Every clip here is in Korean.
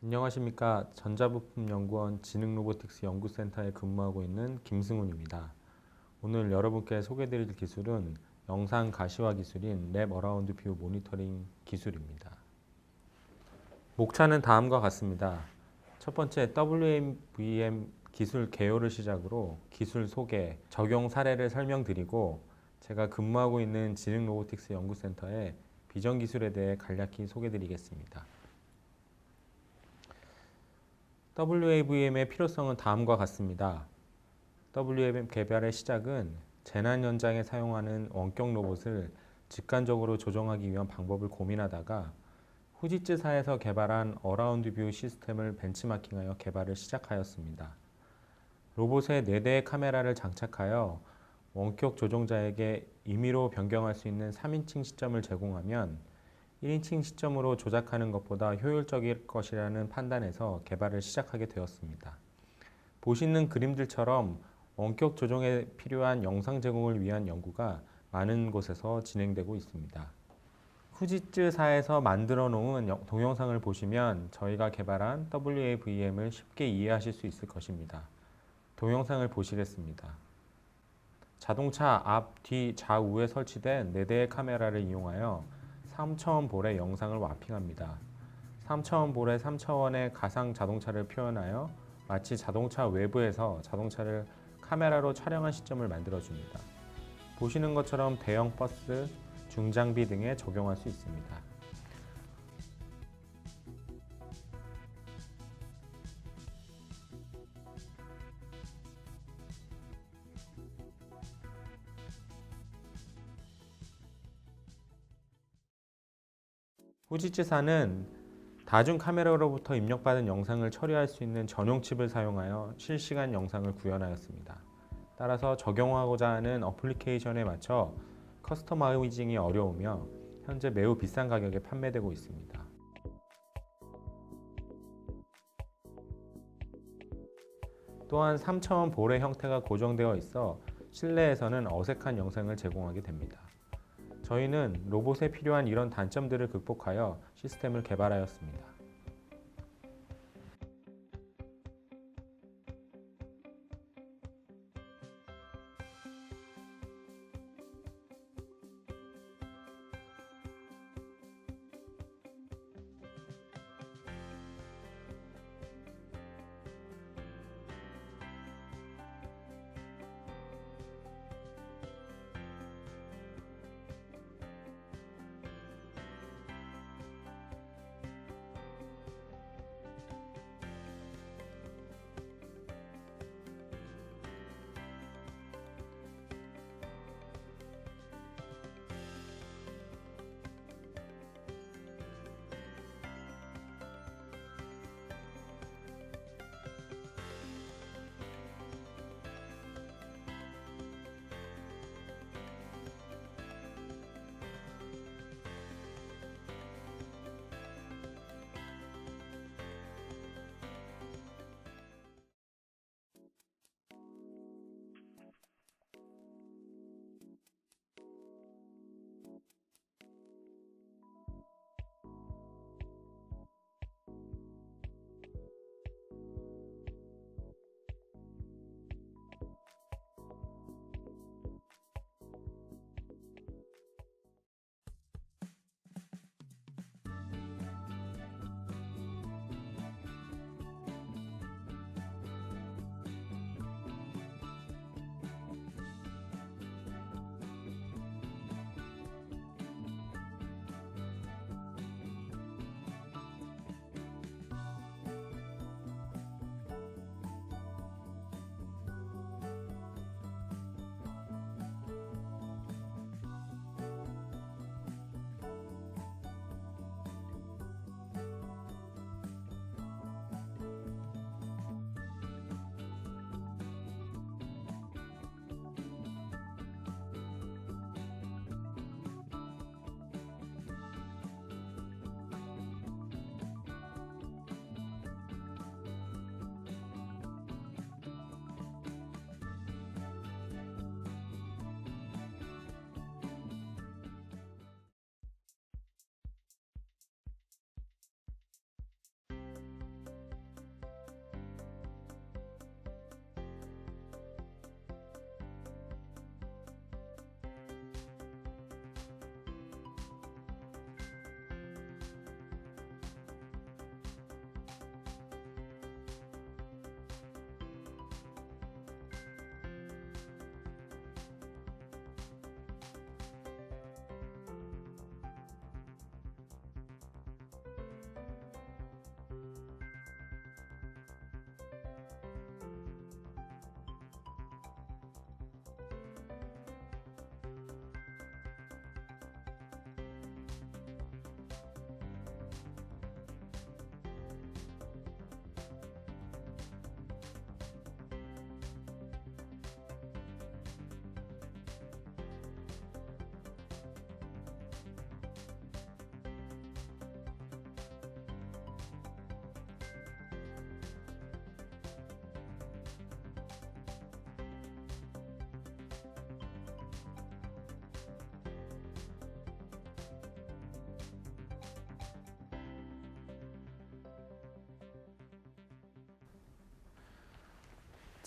안녕하십니까. 전자부품연구원 지능로보틱스 연구센터에 근무하고 있는 김승훈입니다. 오늘 여러분께 소개드릴 기술은 영상 가시화 기술인 랩 어라운드 뷰 모니터링 기술입니다. 목차는 다음과 같습니다. 첫 번째 WAVM 기술 개요를 시작으로 기술 소개, 적용 사례를 설명드리고 제가 근무하고 있는 지능로보틱스 연구센터의 비전 기술에 대해 간략히 소개드리겠습니다. WAVM의 필요성은 다음과 같습니다. WAVM 개발의 시작은 재난 현장에 사용하는 원격 로봇을 직관적으로 조정하기 위한 방법을 고민하다가 후지츠사에서 개발한 어라운드 뷰 시스템을 벤치마킹하여 개발을 시작하였습니다. 로봇에 4대의 카메라를 장착하여 원격 조종자에게 임의로 변경할 수 있는 3인칭 시점을 제공하면 1인칭 시점으로 조작하는 것보다 효율적일 것이라는 판단에서 개발을 시작하게 되었습니다. 보시는 그림들처럼 원격 조정에 필요한 영상 제공을 위한 연구가 많은 곳에서 진행되고 있습니다. 후지츠사에서 만들어 놓은 동영상을 보시면 저희가 개발한 WAVM을 쉽게 이해하실 수 있을 것입니다. 동영상을 보시겠습니다. 자동차 앞, 뒤, 좌우에 설치된 4대의 카메라를 이용하여 3차원 볼의 영상을 마핑합니다. 3차원 볼에 3차원의 가상 자동차를 표현하여 마치 자동차 외부에서 자동차를 카메라로 촬영한 시점을 만들어줍니다. 보시는 것처럼 대형 버스, 중장비 등에 적용할 수 있습니다. 후지츠사는 다중 카메라로부터 입력받은 영상을 처리할 수 있는 전용 칩을 사용하여 실시간 영상을 구현하였습니다. 따라서 적용하고자 하는 어플리케이션에 맞춰 커스터마이징이 어려우며 현재 매우 비싼 가격에 판매되고 있습니다. 또한 3차원 볼의 형태가 고정되어 있어 실내에서는 어색한 영상을 제공하게 됩니다. 저희는 로봇에 필요한 이런 단점들을 극복하여 시스템을 개발하였습니다.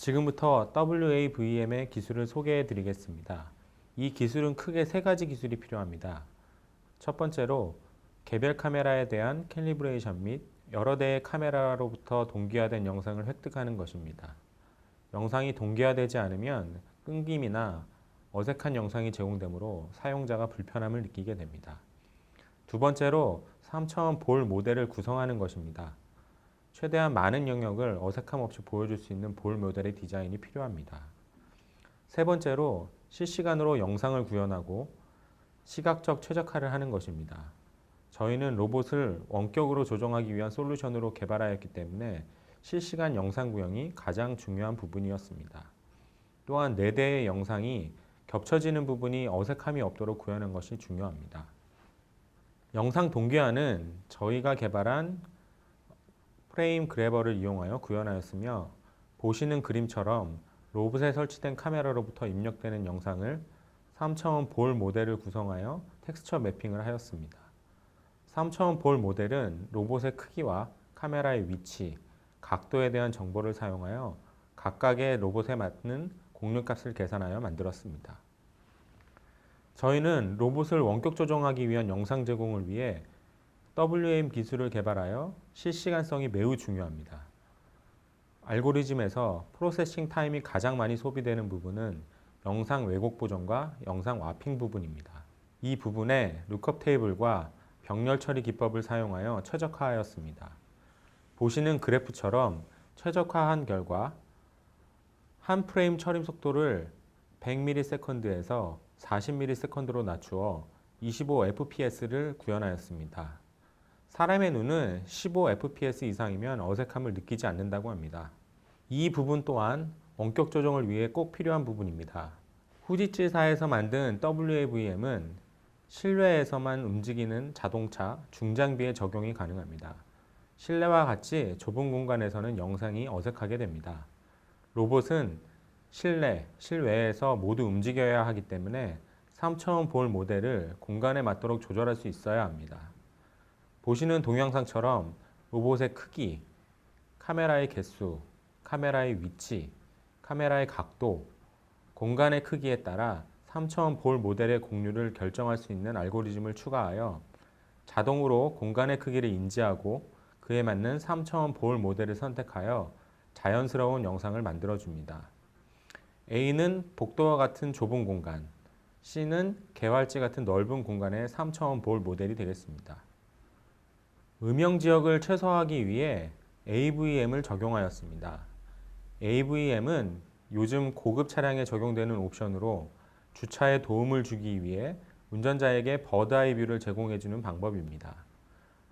지금부터 WAVM의 기술을 소개해 드리겠습니다. 이 기술은 크게 세 가지 기술이 필요합니다. 첫 번째로 개별 카메라에 대한 캘리브레이션 및 여러 대의 카메라로부터 동기화된 영상을 획득하는 것입니다. 영상이 동기화되지 않으면 끊김이나 어색한 영상이 제공되므로 사용자가 불편함을 느끼게 됩니다. 두 번째로 3차원 볼 모델을 구성하는 것입니다. 최대한 많은 영역을 어색함 없이 보여줄 수 있는 볼 모델의 디자인이 필요합니다. 세 번째로 실시간으로 영상을 구현하고 시각적 최적화를 하는 것입니다. 저희는 로봇을 원격으로 조정하기 위한 솔루션으로 개발하였기 때문에 실시간 영상 구현이 가장 중요한 부분이었습니다. 또한 4대의 영상이 겹쳐지는 부분이 어색함이 없도록 구현한 것이 중요합니다. 영상 동기화는 저희가 개발한 프레임 그래버를 이용하여 구현하였으며 보시는 그림처럼 로봇에 설치된 카메라로부터 입력되는 영상을 3차원 볼 모델을 구성하여 텍스처 매핑을 하였습니다. 3차원 볼 모델은 로봇의 크기와 카메라의 위치, 각도에 대한 정보를 사용하여 각각의 로봇에 맞는 공률값을 계산하여 만들었습니다. 저희는 로봇을 원격 조정하기 위한 영상 제공을 위해 WAM 기술을 개발하여 실시간성이 매우 중요합니다. 알고리즘에서 프로세싱 타임이 가장 많이 소비되는 부분은 영상 왜곡 보정과 영상 와핑 부분입니다. 이 부분에 룩업 테이블과 병렬 처리 기법을 사용하여 최적화하였습니다. 보시는 그래프처럼 최적화한 결과 한 프레임 처리 속도를 100ms에서 40ms로 낮추어 25fps를 구현하였습니다. 사람의 눈은 15fps 이상이면 어색함을 느끼지 않는다고 합니다. 이 부분 또한 원격 조정을 위해 꼭 필요한 부분입니다. 후지츠사에서 만든 WAVM은 실내에서만 움직이는 자동차, 중장비에 적용이 가능합니다. 실내와 같이 좁은 공간에서는 영상이 어색하게 됩니다. 로봇은 실내, 실외에서 모두 움직여야 하기 때문에 3차원 볼 모델을 공간에 맞도록 조절할 수 있어야 합니다. 보시는 동영상처럼 로봇의 크기, 카메라의 개수, 카메라의 위치, 카메라의 각도, 공간의 크기에 따라 3차원 볼 모델의 공률을 결정할 수 있는 알고리즘을 추가하여 자동으로 공간의 크기를 인지하고 그에 맞는 3차원 볼 모델을 선택하여 자연스러운 영상을 만들어줍니다. A는 복도와 같은 좁은 공간, C는 개활지 같은 넓은 공간의 3차원 볼 모델이 되겠습니다. 음영 지역을 최소화하기 위해 AVM을 적용하였습니다. AVM은 요즘 고급 차량에 적용되는 옵션으로 주차에 도움을 주기 위해 운전자에게 버드아이 뷰를 제공해주는 방법입니다.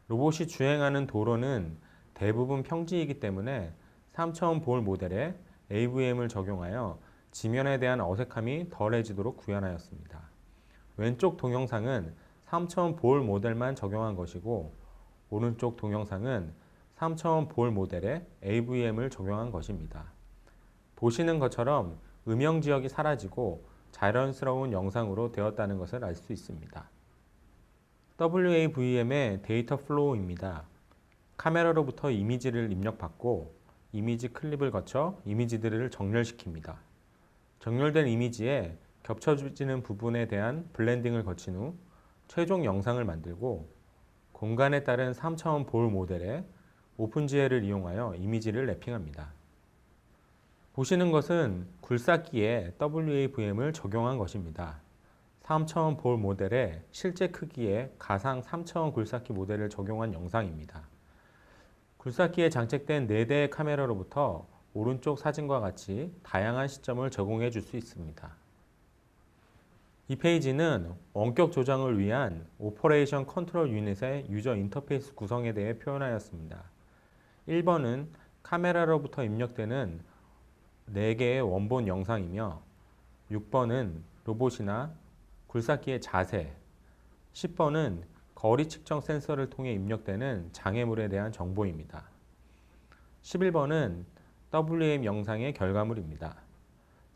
로봇이 주행하는 도로는 대부분 평지이기 때문에 3차원 볼 모델에 AVM을 적용하여 지면에 대한 어색함이 덜해지도록 구현하였습니다. 왼쪽 동영상은 3차원 볼 모델만 적용한 것이고 오른쪽 동영상은 3차원 볼 모델에 AVM을 적용한 것입니다. 보시는 것처럼 음영 지역이 사라지고 자연스러운 영상으로 되었다는 것을 알 수 있습니다. WAVM의 데이터 플로우입니다. 카메라로부터 이미지를 입력받고 이미지 클립을 거쳐 이미지들을 정렬시킵니다. 정렬된 이미지에 겹쳐지는 부분에 대한 블렌딩을 거친 후 최종 영상을 만들고 공간에 따른 3차원 볼 모델에 오픈GL을 이용하여 이미지를 랩핑합니다. 보시는 것은 굴삭기에 WAVM을 적용한 것입니다. 3차원 볼 모델에 실제 크기의 가상 3차원 굴삭기 모델을 적용한 영상입니다. 굴삭기에 장착된 4대의 카메라로부터 오른쪽 사진과 같이 다양한 시점을 제공해 줄 수 있습니다. 이 페이지는 원격 조정을 위한 오퍼레이션 컨트롤 유닛의 유저 인터페이스 구성에 대해 표현하였습니다. 1번은 카메라로부터 입력되는 4개의 원본 영상이며 6번은 로봇이나 굴삭기의 자세, 10번은 거리 측정 센서를 통해 입력되는 장애물에 대한 정보입니다. 11번은 WAM 영상의 결과물입니다.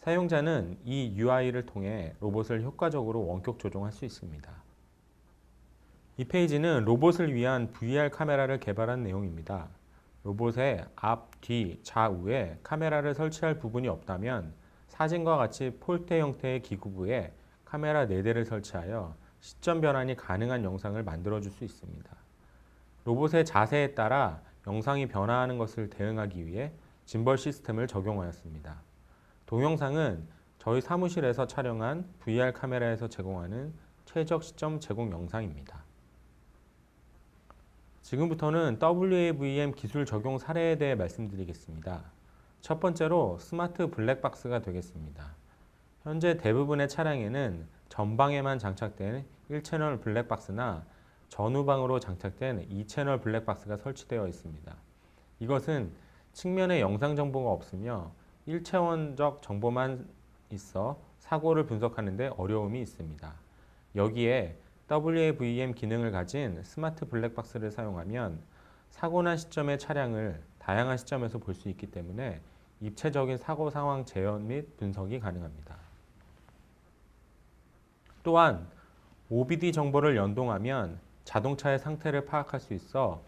사용자는 이 UI를 통해 로봇을 효과적으로 원격 조종할 수 있습니다. 이 페이지는 로봇을 위한 VR 카메라를 개발한 내용입니다. 로봇의 앞, 뒤, 좌우에 카메라를 설치할 부분이 없다면 사진과 같이 폴대 형태의 기구부에 카메라 4대를 설치하여 시점 변환이 가능한 영상을 만들어줄 수 있습니다. 로봇의 자세에 따라 영상이 변화하는 것을 대응하기 위해 짐벌 시스템을 적용하였습니다. 동영상은 저희 사무실에서 촬영한 VR 카메라에서 제공하는 최적 시점 제공 영상입니다. 지금부터는 WAVM 기술 적용 사례에 대해 말씀드리겠습니다. 첫 번째로 스마트 블랙박스가 되겠습니다. 현재 대부분의 차량에는 전방에만 장착된 1채널 블랙박스나 전후방으로 장착된 2채널 블랙박스가 설치되어 있습니다. 이것은 측면에 영상 정보가 없으며 1차원적 정보만 있어 사고를 분석하는 데 어려움이 있습니다. 여기에 WAVM 기능을 가진 스마트 블랙박스를 사용하면 사고난 시점의 차량을 다양한 시점에서 볼 수 있기 때문에 입체적인 사고 상황 재현 및 분석이 가능합니다. 또한 OBD 정보를 연동하면 자동차의 상태를 파악할 수 있어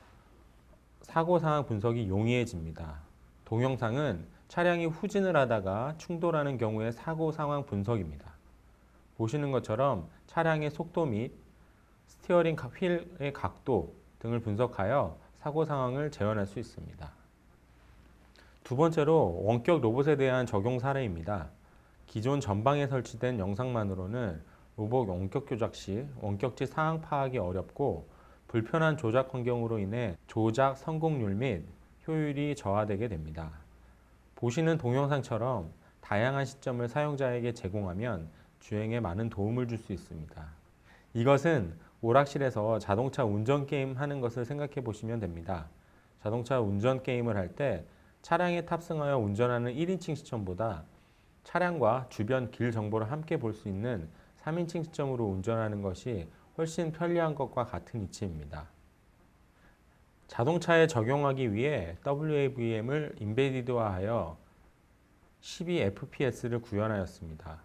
사고 상황 분석이 용이해집니다. 동영상은 차량이 후진을 하다가 충돌하는 경우의 사고 상황 분석입니다. 보시는 것처럼 차량의 속도 및 스티어링 휠의 각도 등을 분석하여 사고 상황을 재현할 수 있습니다. 두 번째로 원격 로봇에 대한 적용 사례입니다. 기존 전방에 설치된 영상만으로는 로봇 원격 조작 시 원격지 상황 파악이 어렵고 불편한 조작 환경으로 인해 조작 성공률 및 효율이 저하되게 됩니다. 보시는 동영상처럼 다양한 시점을 사용자에게 제공하면 주행에 많은 도움을 줄 수 있습니다. 이것은 오락실에서 자동차 운전 게임 하는 것을 생각해 보시면 됩니다. 자동차 운전 게임을 할 때 차량에 탑승하여 운전하는 1인칭 시점보다 차량과 주변 길 정보를 함께 볼 수 있는 3인칭 시점으로 운전하는 것이 훨씬 편리한 것과 같은 이치입니다. 자동차에 적용하기 위해 WAVM을 인베디드화하여 12fps를 구현하였습니다.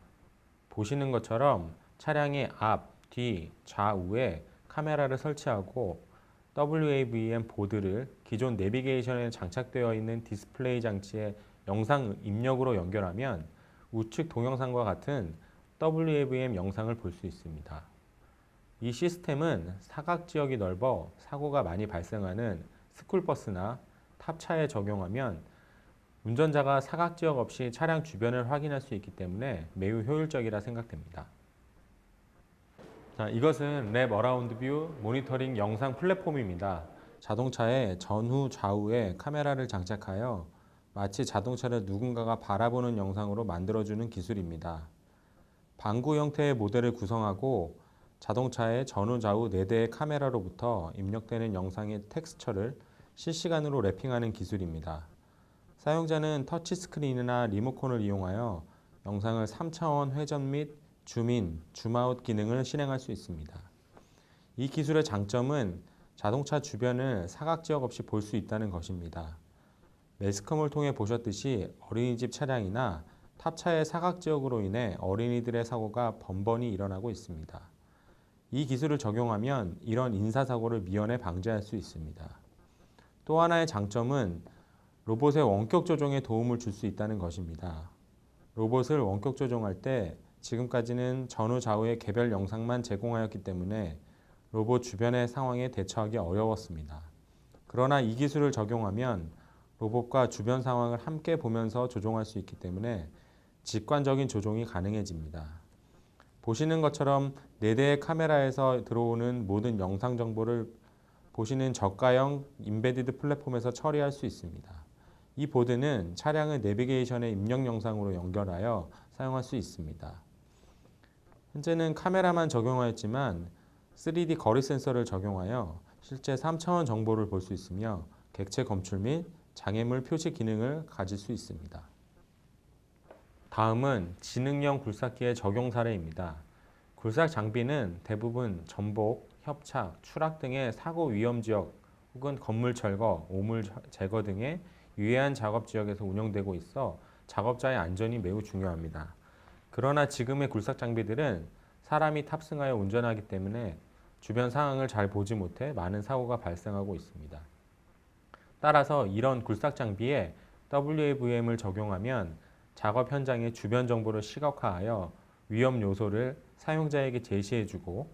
보시는 것처럼 차량의 앞, 뒤, 좌우에 카메라를 설치하고 WAVM 보드를 기존 내비게이션에 장착되어 있는 디스플레이 장치에 영상 입력으로 연결하면 우측 동영상과 같은 WAVM 영상을 볼 수 있습니다. 이 시스템은 사각 지역이 넓어 사고가 많이 발생하는 스쿨버스나 탑차에 적용하면 운전자가 사각 지역 없이 차량 주변을 확인할 수 있기 때문에 매우 효율적이라 생각됩니다. 자, 이것은 랩 어라운드 뷰 모니터링 영상 플랫폼입니다. 자동차의 전후 좌우에 카메라를 장착하여 마치 자동차를 누군가가 바라보는 영상으로 만들어주는 기술입니다. 방구 형태의 모델을 구성하고 자동차의 전후 좌우 4대의 카메라로부터 입력되는 영상의 텍스처를 실시간으로 랩핑하는 기술입니다. 사용자는 터치스크린이나 리모컨을 이용하여 영상을 3차원 회전 및 줌인, 줌아웃 기능을 실행할 수 있습니다. 이 기술의 장점은 자동차 주변을 사각지역 없이 볼 수 있다는 것입니다. 매스컴을 통해 보셨듯이 어린이집 차량이나 탑차의 사각지역으로 인해 어린이들의 사고가 번번이 일어나고 있습니다. 이 기술을 적용하면 이런 인사사고를 미연에 방지할 수 있습니다. 또 하나의 장점은 로봇의 원격 조종에 도움을 줄 수 있다는 것입니다. 로봇을 원격 조종할 때 지금까지는 전후 좌우의 개별 영상만 제공하였기 때문에 로봇 주변의 상황에 대처하기 어려웠습니다. 그러나 이 기술을 적용하면 로봇과 주변 상황을 함께 보면서 조종할 수 있기 때문에 직관적인 조종이 가능해집니다. 보시는 것처럼 4대의 카메라에서 들어오는 모든 영상 정보를 보시는 저가형 인베디드 플랫폼에서 처리할 수 있습니다. 이 보드는 차량의 내비게이션의 입력 영상으로 연결하여 사용할 수 있습니다. 현재는 카메라만 적용하였지만 3D 거리 센서를 적용하여 실제 3차원 정보를 볼 수 있으며 객체 검출 및 장애물 표시 기능을 가질 수 있습니다. 다음은 지능형 굴삭기의 적용 사례입니다. 굴삭 장비는 대부분 전복, 협착, 추락 등의 사고 위험 지역 혹은 건물 철거, 오물 제거 등의 유해한 작업 지역에서 운영되고 있어 작업자의 안전이 매우 중요합니다. 그러나 지금의 굴삭 장비들은 사람이 탑승하여 운전하기 때문에 주변 상황을 잘 보지 못해 많은 사고가 발생하고 있습니다. 따라서 이런 굴삭 장비에 WAVM을 적용하면 작업 현장의 주변 정보를 시각화하여 위험 요소를 사용자에게 제시해주고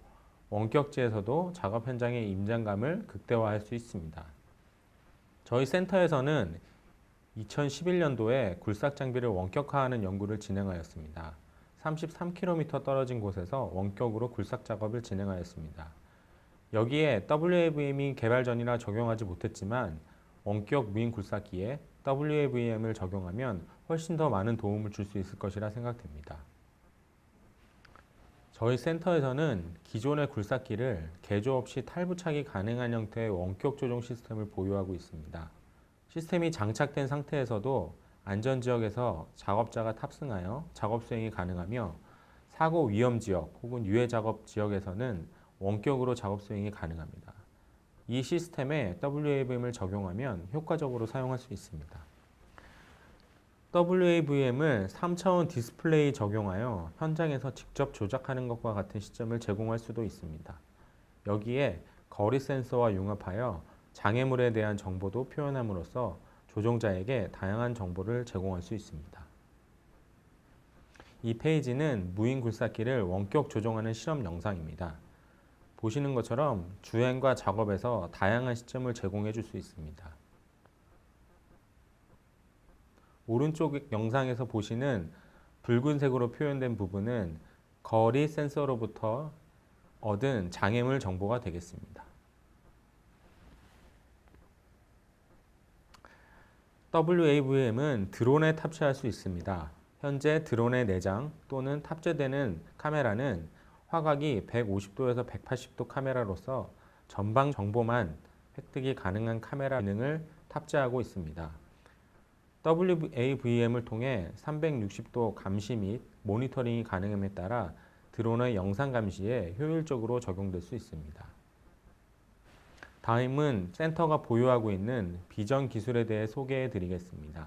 원격지에서도 작업 현장의 임장감을 극대화할 수 있습니다. 저희 센터에서는 2011년도에 굴삭 장비를 원격화하는 연구를 진행하였습니다. 33km 떨어진 곳에서 원격으로 굴삭 작업을 진행하였습니다. 여기에 WAVM이 개발 전이라 적용하지 못했지만 원격 무인 굴삭기에 WAVM을 적용하면 훨씬 더 많은 도움을 줄 수 있을 것이라 생각됩니다. 저희 센터에서는 기존의 굴삭기를 개조 없이 탈부착이 가능한 형태의 원격 조종 시스템을 보유하고 있습니다. 시스템이 장착된 상태에서도 안전지역에서 작업자가 탑승하여 작업 수행이 가능하며 사고 위험 지역 혹은 유해 작업 지역에서는 원격으로 작업 수행이 가능합니다. 이 시스템에 WAVM을 적용하면 효과적으로 사용할 수 있습니다. WAVM을 3차원 디스플레이 적용하여 현장에서 직접 조작하는 것과 같은 시점을 제공할 수도 있습니다. 여기에 거리 센서와 융합하여 장애물에 대한 정보도 표현함으로써 조종자에게 다양한 정보를 제공할 수 있습니다. 이 페이지는 무인 굴삭기를 원격 조종하는 실험 영상입니다. 보시는 것처럼 주행과 작업에서 다양한 시점을 제공해 줄 수 있습니다. 오른쪽 영상에서 보시는 붉은색으로 표현된 부분은 거리 센서로부터 얻은 장애물 정보가 되겠습니다. WAVM은 드론에 탑재할 수 있습니다. 현재 드론의 내장 또는 탑재되는 카메라는 화각이 150도에서 180도 카메라로서 전방 정보만 획득이 가능한 카메라 기능을 탑재하고 있습니다. WAVM을 통해 360도 감시 및 모니터링이 가능함에 따라 드론의 영상 감시에 효율적으로 적용될 수 있습니다. 다음은 센터가 보유하고 있는 비전 기술에 대해 소개해 드리겠습니다.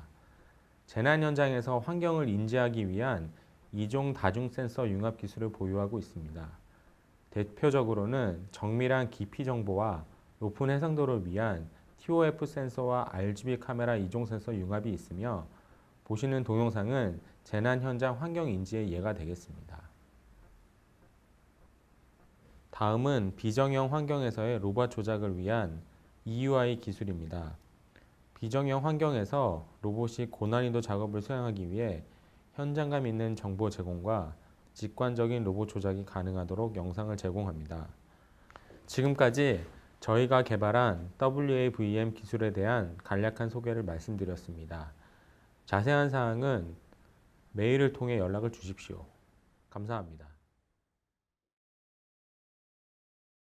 재난 현장에서 환경을 인지하기 위한 이종 다중 센서 융합 기술을 보유하고 있습니다. 대표적으로는 정밀한 깊이 정보와 높은 해상도를 위한 TOF 센서와 RGB 카메라 이종 센서 융합이 있으며 보시는 동영상은 재난 현장 환경 인지의 예가 되겠습니다. 다음은 비정형 환경에서의 로봇 조작을 위한 EUI 기술입니다. 비정형 환경에서 로봇이 고난이도 작업을 수행하기 위해 현장감 있는 정보 제공과 직관적인 로봇 조작이 가능하도록 영상을 제공합니다. 지금까지 저희가 개발한 WAVM 기술에 대한 간략한 소개를 말씀드렸습니다. 자세한 사항은 메일을 통해 연락을 주십시오. 감사합니다.